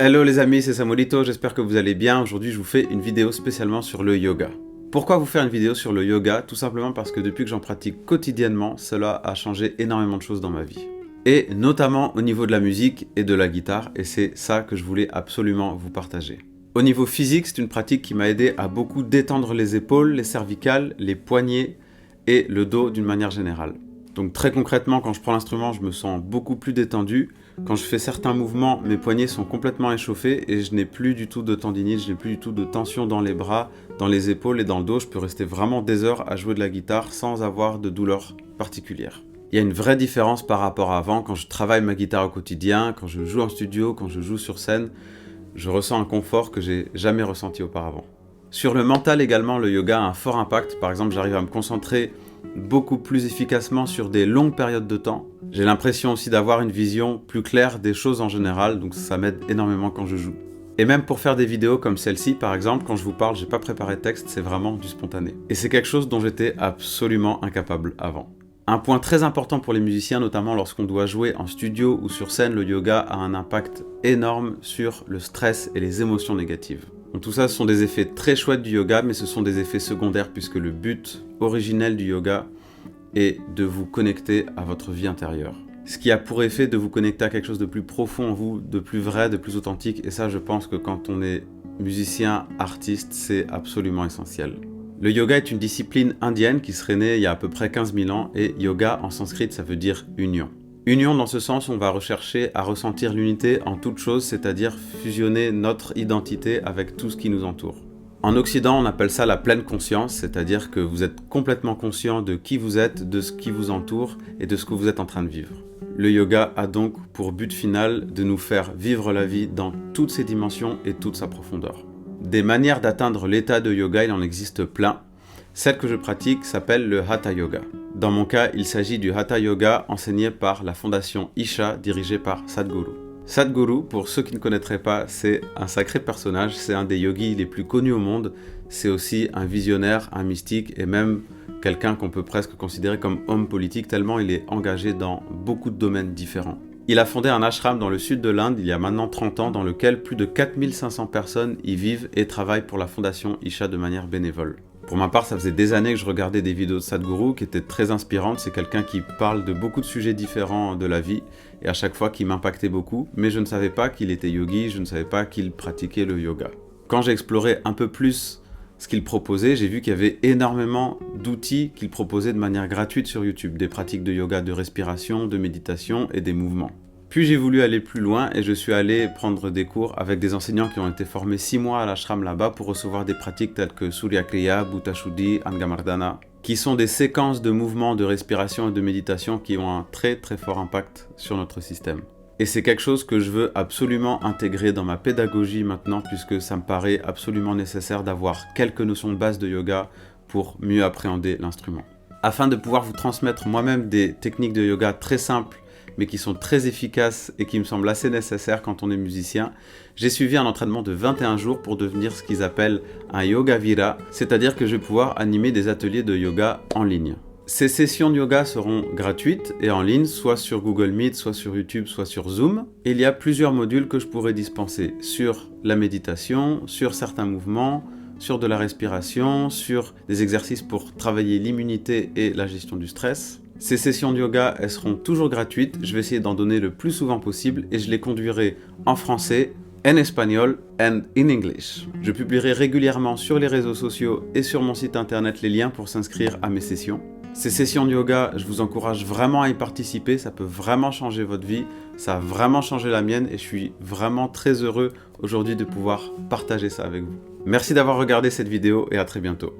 Hello les amis, c'est Samuelito, j'espère que vous allez bien. Aujourd'hui je vous fais une vidéo spécialement sur le yoga. Pourquoi vous faire une vidéo sur le yoga? Tout simplement parce que depuis que j'en pratique quotidiennement, cela a changé énormément de choses dans ma vie. Et notamment au niveau de la musique et de la guitare, et c'est ça que je voulais absolument vous partager. Au niveau physique, c'est une pratique qui m'a aidé à beaucoup détendre les épaules, les cervicales, les poignets et le dos d'une manière générale. Donc très concrètement, quand je prends l'instrument, je me sens beaucoup plus détendu. Quand je fais certains mouvements, mes poignets sont complètement échauffés et je n'ai plus du tout de tendinite, je n'ai plus du tout de tension dans les bras, dans les épaules et dans le dos. Je peux rester vraiment des heures à jouer de la guitare sans avoir de douleur particulière. Il y a une vraie différence par rapport à avant. Quand je travaille ma guitare au quotidien, quand je joue en studio, quand je joue sur scène, je ressens un confort que j'ai jamais ressenti auparavant. Sur le mental également, le yoga a un fort impact. Par exemple, j'arrive à me concentrer beaucoup plus efficacement sur des longues périodes de temps. J'ai l'impression aussi d'avoir une vision plus claire des choses en général, donc ça m'aide énormément quand je joue. Et même pour faire des vidéos comme celle-ci, par exemple, quand je vous parle, j'ai pas préparé de texte, c'est vraiment du spontané. Et c'est quelque chose dont j'étais absolument incapable avant. Un point très important pour les musiciens, notamment lorsqu'on doit jouer en studio ou sur scène, le yoga a un impact énorme sur le stress et les émotions négatives. Donc tout ça, ce sont des effets très chouettes du yoga, mais ce sont des effets secondaires puisque le but originel du yoga est de vous connecter à votre vie intérieure. Ce qui a pour effet de vous connecter à quelque chose de plus profond en vous, de plus vrai, de plus authentique. Et ça, je pense que quand on est musicien, artiste, c'est absolument essentiel. Le yoga est une discipline indienne qui serait née il y a à peu près 15 000 ans et yoga en sanskrit, ça veut dire union. Union, dans ce sens, on va rechercher à ressentir l'unité en toute chose, c'est-à-dire fusionner notre identité avec tout ce qui nous entoure. En Occident, on appelle ça la pleine conscience, c'est-à-dire que vous êtes complètement conscient de qui vous êtes, de ce qui vous entoure et de ce que vous êtes en train de vivre. Le yoga a donc pour but final de nous faire vivre la vie dans toutes ses dimensions et toute sa profondeur. Des manières d'atteindre l'état de yoga, il en existe plein. Celle que je pratique s'appelle le Hatha Yoga. Dans mon cas, il s'agit du Hatha Yoga enseigné par la fondation Isha dirigée par Sadhguru. Sadhguru, pour ceux qui ne connaîtraient pas, c'est un sacré personnage, c'est un des yogis les plus connus au monde, c'est aussi un visionnaire, un mystique et même quelqu'un qu'on peut presque considérer comme homme politique tellement il est engagé dans beaucoup de domaines différents. Il a fondé un ashram dans le sud de l'Inde il y a maintenant 30 ans dans lequel plus de 4500 personnes y vivent et travaillent pour la fondation Isha de manière bénévole. Pour ma part, ça faisait des années que je regardais des vidéos de Sadhguru qui étaient très inspirantes. C'est quelqu'un qui parle de beaucoup de sujets différents de la vie et à chaque fois qui m'impactait beaucoup. Mais je ne savais pas qu'il était yogi, je ne savais pas qu'il pratiquait le yoga. Quand j'ai exploré un peu plus ce qu'il proposait, j'ai vu qu'il y avait énormément d'outils qu'il proposait de manière gratuite sur YouTube. Des pratiques de yoga, de respiration, de méditation et des mouvements. Puis j'ai voulu aller plus loin et je suis allé prendre des cours avec des enseignants qui ont été formés 6 mois à l'ashram là-bas pour recevoir des pratiques telles que Surya Kriya, Bhuta Shuddhi, Angamardana, qui sont des séquences de mouvements, de respiration et de méditation qui ont un très très fort impact sur notre système. Et c'est quelque chose que je veux absolument intégrer dans ma pédagogie maintenant puisque ça me paraît absolument nécessaire d'avoir quelques notions de base de yoga pour mieux appréhender l'instrument. Afin de pouvoir vous transmettre moi-même des techniques de yoga très simples mais qui sont très efficaces et qui me semblent assez nécessaires quand on est musicien, j'ai suivi un entraînement de 21 jours pour devenir ce qu'ils appellent un yoga vira, c'est-à-dire que je vais pouvoir animer des ateliers de yoga en ligne. Ces sessions de yoga seront gratuites et en ligne, soit sur Google Meet, soit sur YouTube, soit sur Zoom. Et il y a plusieurs modules que je pourrais dispenser sur la méditation, sur certains mouvements, sur de la respiration, sur des exercices pour travailler l'immunité et la gestion du stress. Ces sessions de yoga, elles seront toujours gratuites, je vais essayer d'en donner le plus souvent possible et je les conduirai en français, en espagnol and in English. Je publierai régulièrement sur les réseaux sociaux et sur mon site internet les liens pour s'inscrire à mes sessions. Ces sessions de yoga, je vous encourage vraiment à y participer, ça peut vraiment changer votre vie, ça a vraiment changé la mienne et je suis vraiment très heureux aujourd'hui de pouvoir partager ça avec vous. Merci d'avoir regardé cette vidéo et à très bientôt.